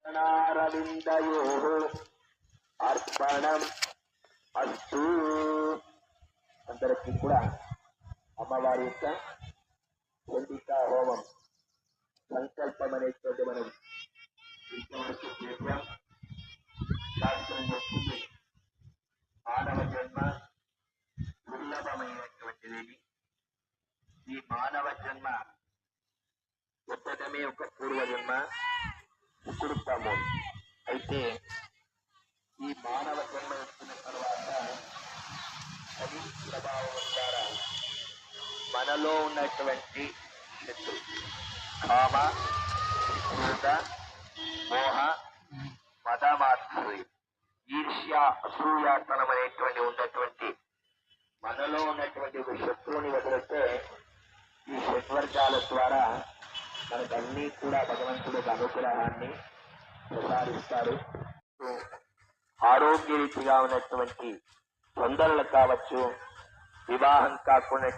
చరణారవిందయోః అర్పణం అస్తు. అందరికీ కూడా అమ్మవారి యొక్క చండికా హోమం సంకల్పం అనేటువంటి మనం ఇంతవరకు చేశాం. శాస్త్రం చెప్తుంది మానవ జన్మ దుర్లభమైనటువంటిది. ఈ మానవ జన్మ ఎత్తడమే ఒక పూర్వజన్మ సుకృతము. అయితే ఈ మానవ జన్మ వచ్చిన తర్వాత అది ప్రభావం ద్వారా మనలో ఉన్నటువంటి శక్తులు కామ, క్రోధ, మోహ, మదమాత్సర్యం, ఈర్ష్య, అసూయాతనం అనేటువంటి ఉన్నటువంటి మనలో ఉన్నటువంటి ఒక శత్రువుని వదిలితే ఈ షడ్వర్గాల ద్వారా మనకన్నీ కూడా భగవంతుడు అనుగ్రహాన్ని ప్రసాదిస్తారు. ఆరోగ్యరీతిగా ఉన్నటువంటి తొందరలు కావచ్చు, వివాహం కాకుండా